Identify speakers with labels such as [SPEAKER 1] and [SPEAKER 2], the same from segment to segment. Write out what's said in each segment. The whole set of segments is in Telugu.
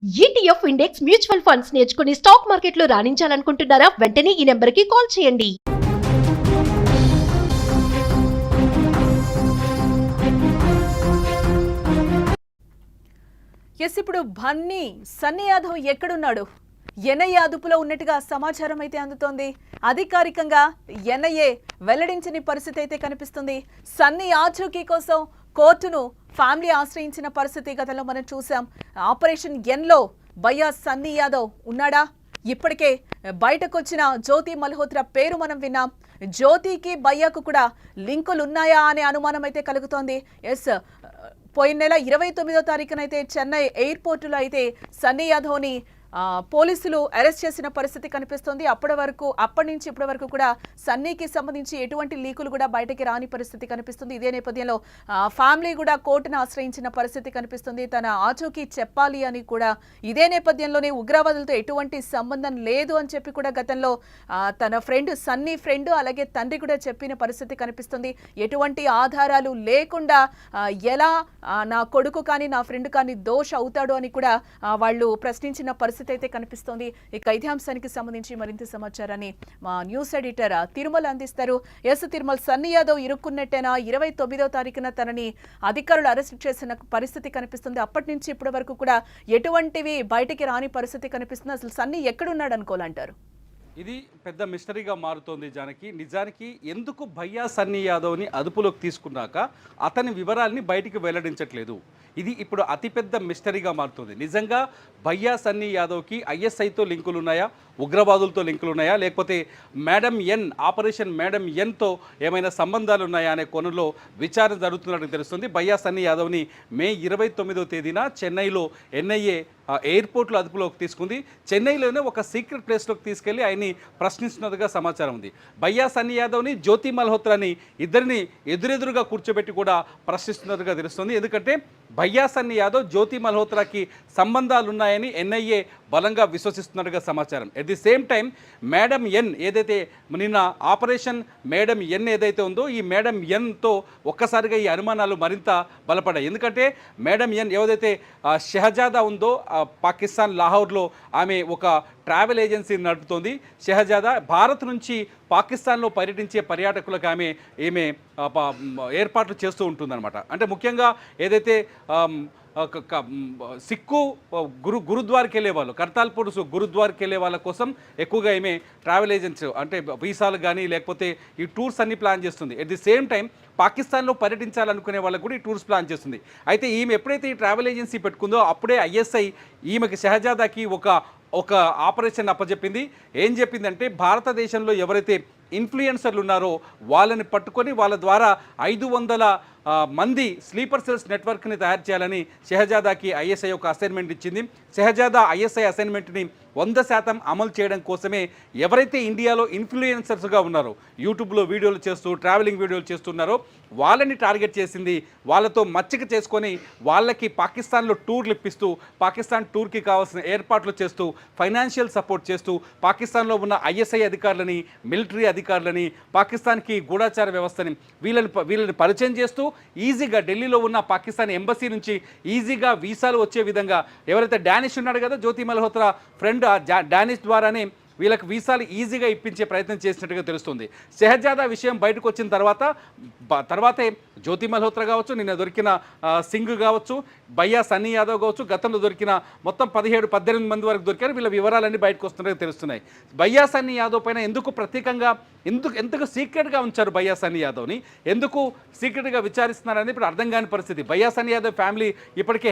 [SPEAKER 1] ఈటీఎఫ్ ఇండెక్స్ మ్యూచువల్ ఫండ్స్ నేర్చుకుని స్టాక్ మార్కెట్లో రాణించాలనుకుంటున్నారా? వెంటనే ఈ నెంబర్కి కాల్ చేయండి.
[SPEAKER 2] ఇప్పుడు సన్నీ యాదవ్ ఎక్కడున్నాడు? ఎన్ఐఏ అదుపులో ఉన్నట్టుగా సమాచారం అయితే అందుతోంది. అధికారికంగా ఎన్ఐఏ వెల్లడించని పరిస్థితి అయితే కనిపిస్తుంది. సన్నీ ఆచూకీ కోసం కోర్టును ఫ్యామిలీ ఆశ్రయించిన పరిస్థితి గతంలో మనం చూసాం. ఆపరేషన్ ఎన్లో భయ్యా సన్నీ యాదవ్ ఉన్నాడా? ఇప్పటికే బయటకు వచ్చిన జ్యోతి మల్హోత్రా పేరు మనం విన్నాం. జ్యోతికి భయ్యాకు కూడా లింకులు ఉన్నాయా అనే అనుమానం అయితే కలుగుతోంది. పోయిన నెల 29వ తారీఖునైతే చెన్నై ఎయిర్పోర్టులో అయితే సన్నీ యాదవ్ని పోలీసులు అరెస్ట్ చేసిన పరిస్థితి కనిపిస్తుంది. అప్పటి నుంచి ఇప్పటి వరకు కూడా సన్నీకి సంబంధించి ఎటువంటి లీకులు కూడా బయటకి రాని పరిస్థితి కనిపిస్తుంది. ఇదే నేపథ్యంలో ఫ్యామిలీ కూడా కోర్టును ఆశ్రయించిన పరిస్థితి కనిపిస్తుంది. తన ఆచూకీ చెప్పాలి అని కూడా ఇదే నేపథ్యంలోనే ఉగ్రవాదులతో ఎటువంటి సంబంధం లేదు అని చెప్పి కూడా గతంలో తన సన్నీ ఫ్రెండ్ అలాగే తండ్రి కూడా చెప్పిన పరిస్థితి కనిపిస్తుంది. ఎటువంటి ఆధారాలు లేకుండా ఎలా నా కొడుకు కానీ నా ఫ్రెండ్ కానీ దోష అవుతాడు అని కూడా వాళ్ళు ప్రశ్నించిన పరిస్థితి అయితే కనిపిస్తోంది. ఇక ఇదే అంశానికి సంబంధించి మరింత సమాచారాన్ని మా న్యూస్ ఎడిటర్ తిరుమల అందిస్తారు. తిరుమల, సన్నీ యాదవ్ ఇరుక్కున్నట్టేనా? 29వ తారీఖున తనని అధికారులు అరెస్ట్ చేసిన పరిస్థితి కనిపిస్తుంది. అప్పటి నుంచి ఇప్పటి వరకు కూడా ఎటువంటివి బయటికి రాని పరిస్థితి కనిపిస్తుంది. అసలు సన్నీ ఎక్కడున్నాడు అనుకోవాలంటారు?
[SPEAKER 3] ఇది పెద్ద మిస్టరీగా మారుతోంది జానకి. నిజానికి ఎందుకు భయ్యా సన్నీ యాదవ్ని అదుపులోకి తీసుకున్నాక అతని వివరాల్ని బయటికి వెల్లడించట్లేదు, ఇది ఇప్పుడు అతిపెద్ద మిస్టరీగా మారుతుంది. నిజంగా భయ్యా సన్నీ యాదవ్కి ఐఎస్ఐతో లింకులు ఉన్నాయా, ఉగ్రవాదులతో లింకులు ఉన్నాయా, లేకపోతే ఆపరేషన్ మేడం ఎన్తో ఏమైనా సంబంధాలు ఉన్నాయా అనే కోణంలో విచారణ జరుగుతున్నట్టు తెలుస్తుంది. భయ్యా సన్నీ యాదవ్ని మే 29వ తేదీన చెన్నైలో ఎన్ఐఏ ఎయిర్పోర్ట్లో అదుపులోకి తీసుకుంది. చెన్నైలోనే ఒక సీక్రెట్ ప్లేస్లోకి తీసుకెళ్లి ఆయన్ని ప్రశ్నిస్తున్నట్టుగా సమాచారం ఉంది. భయ్యా సన్నీ యాదవ్ని, జ్యోతి మల్హోత్రాని ఇద్దరిని ఎదురెదురుగా కూర్చోబెట్టి కూడా ప్రశ్నిస్తున్నట్టుగా తెలుస్తుంది. ఎందుకంటే భయ్యా సన్నీ యాదవ్, జ్యోతి మల్హోత్రాకి సంబంధాలు ఉన్నాయని ఎన్ఐఏ బలంగా విశ్వసిస్తున్నట్టుగా సమాచారం. At the same time madam ఎన్ ఏదైతే నిన్న ఆపరేషన్ మేడం ఎన్ ఏదైతే ఉందో ఈ మేడం ఎన్తో ఒక్కసారిగా ఈ అనుమానాలు మరింత బలపడ్డాయి. ఎందుకంటే మేడం ఎన్ ఏదైతే షెహజాదా ఉందో పాకిస్తాన్ లాహోర్లో ఆమె ఒక ట్రావెల్ ఏజెన్సీని నడుపుతోంది. షెహజాదా భారత్ నుంచి పాకిస్తాన్లో పర్యటించే పర్యాటకులకు ఈమె ఏర్పాట్లు చేస్తూ ఉంటుందన్నమాట. అంటే ముఖ్యంగా ఏదైతే సిక్కు గురుద్వార్కి వెళ్ళే వాళ్ళు, కర్తాల్పూర్ గురుద్వార్కి వెళ్ళే వాళ్ళ కోసం ఎక్కువగా ఈమె ట్రావెల్ ఏజెన్సీ అంటే వీసాలు కానీ లేకపోతే ఈ టూర్స్ అన్ని ప్లాన్ చేస్తుంది. ఎట్ ది సేమ్ టైం పాకిస్తాన్లో పర్యటించాలనుకునే వాళ్ళకు కూడా ఈ టూర్స్ ప్లాన్ చేస్తుంది. అయితే ఈమె ఎప్పుడైతే ఈ ట్రావెల్ ఏజెన్సీ పెట్టుకుందో అప్పుడే ఐఎస్ఐ ఈమెకి షెహజాదాకి ఒక ఆపరేషన్ అప్పచెప్పింది. ఏం చెప్పిందంటే భారతదేశంలో ఎవరైతే ఇన్ఫ్లుయెన్సర్లు ఉన్నారో వాళ్ళని పట్టుకొని వాళ్ళ ద్వారా 500 మంది స్లీపర్ సెల్స్ నెట్వర్క్ని తయారు చేయాలని షెహజాదాకి ఐఎస్ఐ ఒక అసైన్మెంట్ ఇచ్చింది. షెహజాదా ఐఎస్ఐ అసైన్మెంట్ని 100% అమలు చేయడం కోసమే ఎవరైతే ఇండియాలో ఇన్ఫ్లుయెన్సర్స్గా ఉన్నారో, యూట్యూబ్లో వీడియోలు చేస్తూ ట్రావెలింగ్ వీడియోలు చేస్తున్నారో వాళ్ళని టార్గెట్ చేసింది. వాళ్ళతో మచ్చిక చేసుకొని వాళ్ళకి పాకిస్తాన్లో టూర్లు ఇప్పిస్తూ పాకిస్తాన్ టూర్కి కావాల్సిన ఏర్పాట్లు చేస్తూ ఫైనాన్షియల్ సపోర్ట్ చేస్తూ పాకిస్తాన్లో ఉన్న ఐఎస్ఐ అధికారులని, మిలిటరీ అధికారులని, పాకిస్తాన్కి గూఢాచార వ్యవస్థని వీళ్ళని పరిచయం చేస్తూ ఈజీగా ఢిల్లీలో ఉన్న పాకిస్తాన్ ఎంబసీ నుంచి ఈజీగా వీసాలు వచ్చే విధంగా ఎవరైతే డానిష్ ఉన్నాడు కదా జ్యోతి మల్హోత్రా ఫ్రెండ్, డానిష్ ద్వారానే వీళ్ళకి వీసాలు ఈజీగా ఇప్పించే ప్రయత్నం చేసినట్టుగా తెలుస్తుంది. షెహజాదా విషయం బయటకు వచ్చిన తర్వాతే జ్యోతి మల్హోత్రా కావచ్చు, నిన్న దొరికిన సింగ్ కావచ్చు, భయ్యా సన్నీ యాదవ్ కావచ్చు, గతంలో దొరికిన మొత్తం 17-18 మంది వరకు దొరికారు. వీళ్ళ వివరాలన్నీ బయటకు వస్తున్నట్టుగా తెలుస్తున్నాయి. భయ్యా సన్నీ యాదవ్ పైన ఎందుకు ప్రత్యేకంగా ఎందుకు సీక్రెట్గా ఉంచారు భయ్యా సన్నీ యాదవ్ని, ఎందుకు సీక్రెట్గా విచారిస్తున్నారని ఇప్పుడు అర్థం కాని పరిస్థితి. భయ్యా సన్నీ యాదవ్ ఫ్యామిలీ ఇప్పటికే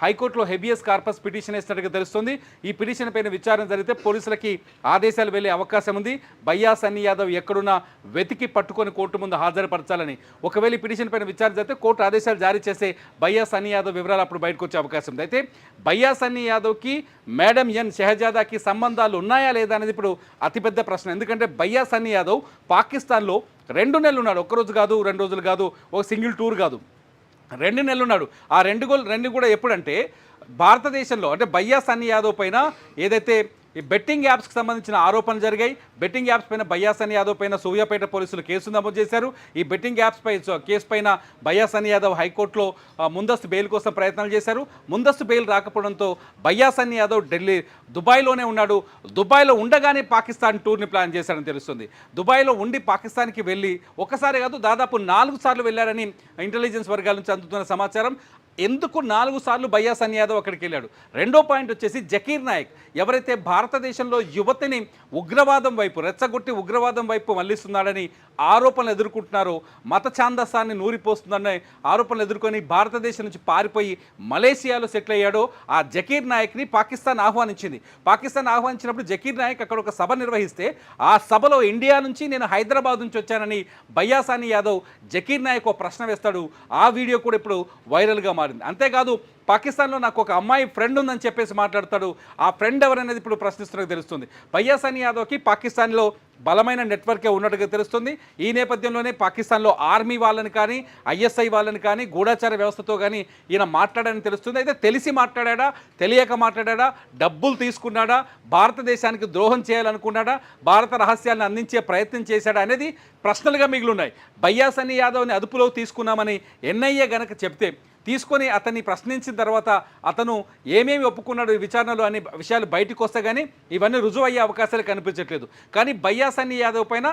[SPEAKER 3] హైకోర్టులో హెబియస్ కార్పస్ పిటిషన్ వేసినట్టుగా తెలుస్తుంది. ఈ పిటిషన్ పైన విచారణ జరిగితే పోలీసులకి ఆదేశాలు వెళ్ళే అవకాశం ఉంది. భయ్యా సన్నీ యాదవ్ ఎక్కడున్నా వెతికి పట్టుకొని కోర్టు ముందు హాజరుపరచాలని. ఒకవేళ ఈ పిటిషన్ పైన విచారణ జరిగితే కోర్టు ఆదేశాలు జారీ చేసే భయ్యా సన్నీ యాదవ్ వివరాలు అప్పుడు బయటకు వచ్చే అవకాశం ఉంది. అయితే భయ్యా సన్నీ యాదవ్కి మేడం ఎన్ షెహజాదాకి సంబంధాలు ఉన్నాయా లేదా అనేది ఇప్పుడు అతిపెద్ద ప్రశ్న. ఎందుకంటే భయ్యా సన్నీ యాదవ్ పాకిస్తాన్లో 2 నెలలు ఉన్నాడు. ఒక్కరోజు కాదు, 2 రోజులు కాదు, ఒక సింగిల్ టూర్ కాదు, 2 నెలలు ఉన్నాడు. ఆ రెండు కూడా ఎప్పుడంటే భారతదేశంలో అంటే భయ్యా సన్నీ యాదవ్ పైన ఏదైతే ఈ బెట్టింగ్ యాప్స్కి సంబంధించిన ఆరోపణలు జరిగాయి. బెట్టింగ్ యాప్స్ పైన భయ్యా సన్నీ యాదవ్ పైన సూర్యాపేట పోలీసులు కేసు నమోదు చేశారు. ఈ బెట్టింగ్ యాప్స్ పై కేసు పైన భయ్యా సన్నీ యాదవ్ హైకోర్టులో ముందస్తు బెయిల్ కోసం ప్రయత్నాలు చేశారు. ముందస్తు బెయిల్ రాకపోవడంతో భయ్యా సన్నీ యాదవ్ దుబాయ్లోనే ఉన్నాడు. దుబాయ్లో ఉండగానే పాకిస్తాన్ టూర్ని ప్లాన్ చేశాడని తెలుస్తుంది. దుబాయ్లో ఉండి పాకిస్తాన్కి వెళ్ళి ఒకసారి కాదు దాదాపు 4 సార్లు వెళ్ళారని ఇంటెలిజెన్స్ వర్గాల నుంచి అందుతున్న సమాచారం. ఎందుకు 4 సార్లు భయ్యా సన్నీ యాదవ్ అక్కడికి వెళ్ళాడు? రెండో పాయింట్ వచ్చేసి జకీర్ నాయక్, ఎవరైతే భారతదేశంలో యువతిని ఉగ్రవాదం వైపు రెచ్చగొట్టి ఉగ్రవాదం వైపు మళ్లిస్తున్నాడని ఆరోపణలు ఎదుర్కొంటున్నారో, మత ఛాందసాన్ని నూరిపోస్తుందనే ఆరోపణలు ఎదుర్కొని భారతదేశం నుంచి పారిపోయి మలేషియాలో సెటిల్ అయ్యాడో ఆ జకీర్ నాయక్ని పాకిస్తాన్ ఆహ్వానించింది. పాకిస్తాన్ ఆహ్వానించినప్పుడు జకీర్ నాయక్ అక్కడ ఒక సభ నిర్వహిస్తే ఆ సభలో ఇండియా నుంచి నేను హైదరాబాద్ నుంచి వచ్చానని భయ్యా సన్నీ యాదవ్ జకీర్ నాయక్ ఒక ప్రశ్న వేస్తాడు. ఆ వీడియో కూడా ఇప్పుడు వైరల్గా మారింది. అంతేకాదు పాకిస్తాన్లో నాకు ఒక అమ్మాయి ఫ్రెండ్ ఉందని చెప్పేసి మాట్లాడతాడు. ఆ ఫ్రెండ్ ఎవరనేది ఇప్పుడు ప్రశ్నిస్తున్నట్టు తెలుస్తుంది. భయ్యా సన్నీ యాదవ్కి పాకిస్తాన్లో బలమైన నెట్వర్కే ఉన్నట్టుగా తెలుస్తుంది. ఈ నేపథ్యంలోనే పాకిస్తాన్లో ఆర్మీ వాళ్ళని కానీ ఐఎస్ఐ వాళ్ళని కానీ గూఢాచార వ్యవస్థతో కానీ ఈయన మాట్లాడారని తెలుస్తుంది. అయితే తెలిసి మాట్లాడా, తెలియక మాట్లాడా, డబ్బులు తీసుకున్నాడా, భారతదేశానికి ద్రోహం చేయాలనుకున్నాడా, భారత రహస్యాలను అందించే ప్రయత్నం చేశాడా అనేది ప్రశ్నలుగా మిగిలిన్నాయి. భయ్యా సన్నీ యాదవ్ని అదుపులోకి తీసుకున్నామని ఎన్ఐఏ గనక చెప్తే తీసుకొని అతన్ని ప్రశ్నించిన తర్వాత అతను ఏమేమి ఒప్పుకున్నాడు ఈ విచారణలో అనే విషయాలు బయటకు వస్తే కానీ ఇవన్నీ రుజువు అయ్యే అవకాశాలు కనిపించట్లేదు. కానీ భయ్యా సన్నీ యాదవ్ పైన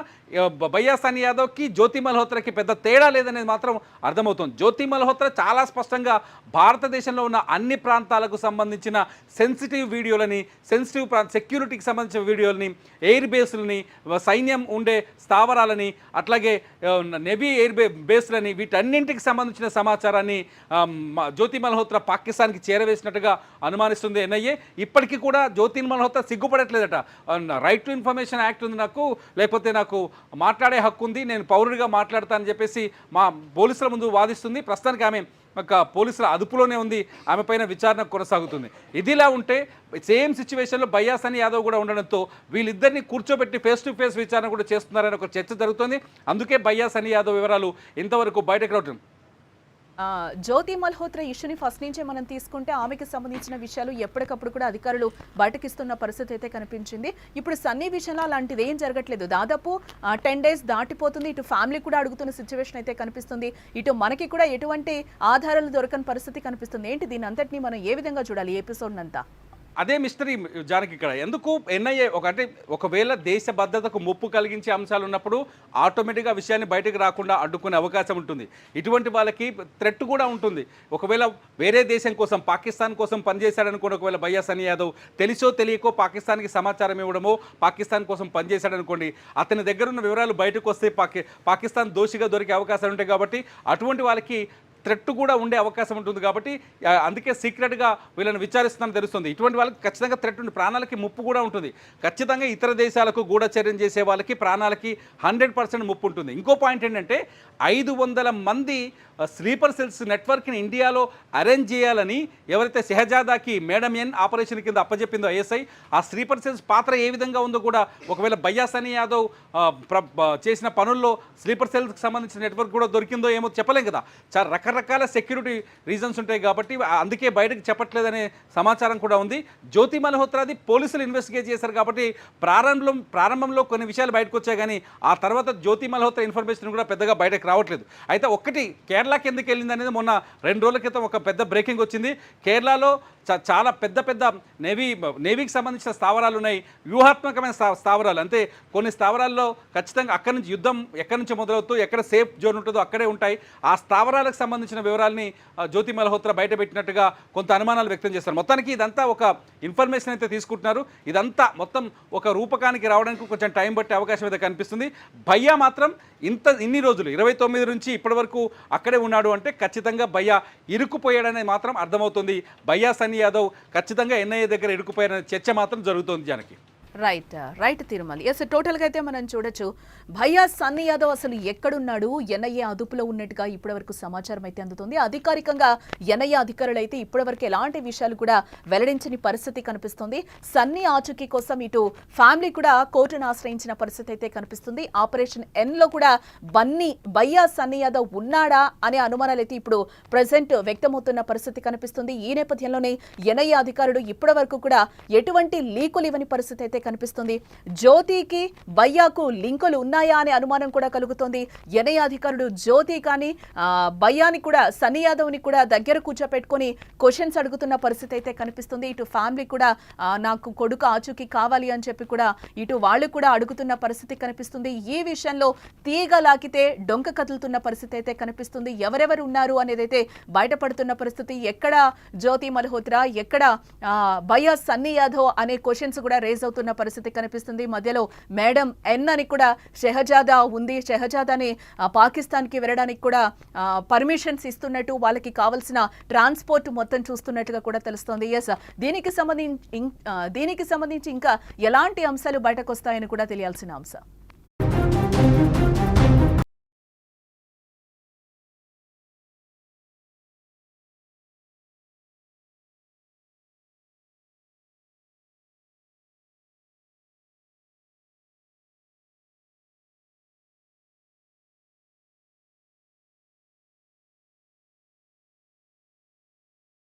[SPEAKER 3] భయ్యా సన్నీ యాదవ్కి జ్యోతి మల్హోత్రాకి పెద్ద తేడా లేదనేది మాత్రం అర్థమవుతుంది. జ్యోతి మల్హోత్రా చాలా స్పష్టంగా భారతదేశంలో ఉన్న అన్ని ప్రాంతాలకు సంబంధించిన సెన్సిటివ్ వీడియోలని, సెక్యూరిటీకి సంబంధించిన వీడియోలని, ఎయిర్ బేస్లని, సైన్యం ఉండే స్థావరాలని, అట్లాగే నేవీ ఎయిర్ బేస్లని, వీటన్నింటికి సంబంధించిన సమాచారాన్ని జ్యోతి మల్హోత్రా పాకిస్తాన్కి చేరవేసినట్టుగా అనుమానిస్తుంది ఎన్ఐఏ. ఇప్పటికీ కూడా జ్యోతి మల్హోత్రా సిగ్గుపడట్లేదట. రైట్ టు ఇన్ఫర్మేషన్ యాక్ట్ ఉంది నాకు, లేకపోతే నాకు మాట్లాడే హక్కు ఉంది, నేను పౌరుడిగా మాట్లాడతానని చెప్పేసి మా పోలీసుల ముందు వాదిస్తుంది. ప్రస్తుతానికి ఆమె ఒక పోలీసుల అదుపులోనే ఉంది. ఆమె పైన విచారణ కొనసాగుతుంది. ఇదిలా ఉంటే సేమ్ సిచ్యువేషన్లో భయ్యా సన్నీ యాదవ్ కూడా ఉండడంతో వీళ్ళిద్దరిని కూర్చోబెట్టి ఫేస్ టు ఫేస్ విచారణ కూడా చేస్తున్నారని ఒక చర్చ జరుగుతుంది. అందుకే భయ్యా సన్నీ యాదవ్ వివరాలు ఇంతవరకు బయటకు రావడం.
[SPEAKER 2] జ్యోతి మల్హోత్రా ఇష్యూని ఫస్ట్ నుంచే మనం తీసుకుంటే ఆమెకి సంబంధించిన విషయాలు ఎప్పటికప్పుడు కూడా అధికారులు బయటకిస్తున్న పరిస్థితి అయితే కనిపించింది. ఇప్పుడు సన్నీ విషయంలో అలాంటిది ఏం జరగట్లేదు. దాదాపు 10 days దాటిపోతుంది. ఇటు ఫ్యామిలీ కూడా అడుగుతున్న సిచ్యువేషన్ అయితే కనిపిస్తుంది. ఇటు మనకి కూడా ఎటువంటి ఆధారాలు దొరకని పరిస్థితి కనిపిస్తుంది. ఏంటి దీని అంతటినీ మనం ఏ విధంగా చూడాలి ఈ ఎపిసోడ్ అంతా?
[SPEAKER 3] అదే మిస్టరీ జానకి ఇక్కడ. ఎందుకు ఎన్ఐఏ అంటే ఒకవేళ దేశ భద్రతకు ముప్పు కలిగించే అంశాలు ఉన్నప్పుడు ఆటోమేటిక్గా విషయాన్ని బయటకు రాకుండా అడ్డుకునే అవకాశం ఉంటుంది. ఇటువంటి వాళ్ళకి థ్రెట్ కూడా ఉంటుంది. ఒకవేళ వేరే దేశం కోసం, పాకిస్తాన్ కోసం పనిచేశాడనుకోండి, ఒకవేళ భయ్యా సన్నీ యాదవ్ తెలిసో తెలియకో పాకిస్తాన్కి సమాచారం ఇవ్వడమో, పాకిస్తాన్ కోసం పనిచేశాడనుకోండి, అతని దగ్గర ఉన్న వివరాలు బయటకు వస్తే పాకిస్తాన్ దోషిగా దొరికే అవకాశాలు ఉంటాయి. కాబట్టి అటువంటి వాళ్ళకి థ్రెట్ కూడా ఉండే అవకాశం ఉంటుంది. కాబట్టి అందుకే సీక్రెట్గా వీళ్ళని విచారిస్తున్నారని తెలుస్తుంది. ఇటువంటి వాళ్ళకి ఖచ్చితంగా థ్రెట్ ఉంది, ప్రాణాలకి ముప్పు కూడా ఉంటుంది. ఖచ్చితంగా ఇతర దేశాలకు గూఢచర్యం చేసే వాళ్ళకి ప్రాణాలకి 100% ముప్పు ఉంటుంది. ఇంకో పాయింట్ ఏంటంటే 500 మంది స్లీపర్ సెల్స్ నెట్వర్క్ని ఇండియాలో అరేంజ్ చేయాలని ఎవరైతే షెహజాదాకి మేడం ఎన్ ఆపరేషన్ కింద అప్పచెప్పిందో ఐఎస్ఐ, ఆ స్లీపర్ సెల్స్ పాత్ర ఏ విధంగా ఉందో కూడా ఒకవేళ భయ్యా సన్నీ యాదవ్ చేసిన పనుల్లో స్లీపర్ సెల్స్కి సంబంధించిన నెట్వర్క్ కూడా దొరికిందో ఏమో చెప్పలేం కదా. చాలా రకరకాల సెక్యూరిటీ రీజన్స్ ఉంటాయి కాబట్టి అందుకే బయటకు చెప్పట్లేదనే సమాచారం కూడా ఉంది. జ్యోతి మల్హోత్రాది పోలీసులు ఇన్వెస్టిగేట్ చేశారు కాబట్టి ప్రారంభంలో కొన్ని విషయాలు బయటకు వచ్చాయి. కానీ ఆ తర్వాత జ్యోతి మల్హోత్రా ఇన్ఫర్మేషన్ కూడా పెద్దగా బయటకు రావట్లేదు. అయితే ఒక్కటి, కేరళకి ఎందుకు వెళ్ళింది అనేది మొన్న 2 రోజుల క్రితం ఒక పెద్ద బ్రేకింగ్ వచ్చింది. కేరళలో చాలా పెద్ద నేవీకి సంబంధించిన స్థావరాలు ఉన్నాయి, వ్యూహాత్మకమైన స్థావరాలు. అంటే కొన్ని స్థావరాల్లో ఖచ్చితంగా అక్కడి నుంచి యుద్ధం ఎక్కడి నుంచి మొదలవుతూ ఎక్కడ సేఫ్ జోన్ ఉంటుందో అక్కడే ఉంటాయి. ఆ స్థావరాలకు సంబంధించిన వివరాలని జ్యోతి మల్హోత్రా బయటపెట్టినట్టుగా కొంత అనుమానాలు వ్యక్తం చేస్తారు. మొత్తానికి ఇదంతా ఒక ఇన్ఫర్మేషన్ అయితే తీసుకుంటున్నారు. ఇదంతా మొత్తం ఒక రూపకానికి రావడానికి కొంచెం టైం పట్టే అవకాశం అయితే కనిపిస్తుంది. భయ్యా మాత్రం ఇన్ని రోజులు 29 నుంచి ఇప్పటి వరకు అక్కడే ఉన్నాడు అంటే ఖచ్చితంగా భయ్యా ఇరుక్కుపోయాడని మాత్రం అర్థమవుతుంది. భయ్యా సన్నీ యాదవ్ ఖచ్చితంగా ఎన్ఐఏ దగ్గర ఇరుక్కుపోయాడనే చర్చ మాత్రం జరుగుతోంది Janaki.
[SPEAKER 2] Right Tirumala. Yes, total గా అయితే మనం చూడొచ్చు భయ్యా సన్నీ యాదవ్ అసలు ఎక్కడున్నాడు, ఎన్ఐఏ అదుపులో ఉన్నట్టుగా ఇప్పటివరకు సమాచారం అయితే అందుతుంది. అధికారికంగా ఎన్ఐఏ అధికారులు అయితే ఇప్పటివరకు ఎలాంటి విషయాలు కూడా వెల్లడించని పరిస్థితి కనిపిస్తుంది. సన్నీ ఆచూకీ కోసం ఇటు ఫ్యామిలీ కూడా కోర్టును ఆశ్రయించిన పరిస్థితి అయితే కనిపిస్తుంది. ఆపరేషన్ ఎన్ లో కూడా భయ్యా సన్నీ యాదవ్ ఉన్నాడా అనే అనుమానాలు అయితే ఇప్పుడు ప్రెసెంట్ వ్యక్తమవుతున్న పరిస్థితి కనిపిస్తుంది. ఈ నేపథ్యంలోనే ఎన్ఐఏ అధికారులు ఇప్పటివరకు కూడా ఎటువంటి లీకులు ఇవ్వని పరిస్థితి అయితే కనిపిస్తుంది. జ్యోతికి భయ్యాకు లింకులు ఉన్నాయా అనే అనుమానం కూడా కలుగుతోంది. ఎన్ఐఏ అధికారులు జ్యోతి కానీ భయ్యాని కూడా సన్నీ యాదవ్ ని కూడా దగ్గర కూర్చోపెట్టుకుని క్వశ్చన్స్ అడుగుతున్న పరిస్థితి అయితే కనిపిస్తుంది. ఇటు ఫ్యామిలీ కూడా నాకు కొడుకు ఆచూకీ కావాలి అని చెప్పి కూడా ఇటు వాళ్ళు కూడా అడుగుతున్న పరిస్థితి కనిపిస్తుంది. ఈ విషయంలో తీగ లాకితే డొంక కదులుతున్న పరిస్థితి అయితే కనిపిస్తుంది. ఎవరెవరు ఉన్నారు అనేది అయితే బయటపడుతున్న పరిస్థితి. ఎక్కడ జ్యోతి మల్హోత్రా, ఎక్కడ భయ్యా సన్నీ యాదవ్ అనే క్వశ్చన్స్ కూడా రేజ్ అవుతున్న పరిస్థితి కనిపిస్తుంది. మధ్యలో మేడం ఎన్ అని కూడా షెహజాదా ఉంది. షెహజాదాని పాకిస్తాన్ కి వెళ్ళడానికి కూడా పర్మిషన్స్ ఇస్తున్నట్టు, వాళ్ళకి కావాల్సిన ట్రాన్స్పోర్ట్ మొత్తం చూస్తున్నట్టుగా కూడా తెలుస్తోంది. ఎస్, దీనికి సంబంధించి ఇంకా ఎలాంటి అంశాలు బయటకు వస్తాయని కూడా తెలియాల్సిన అంశం.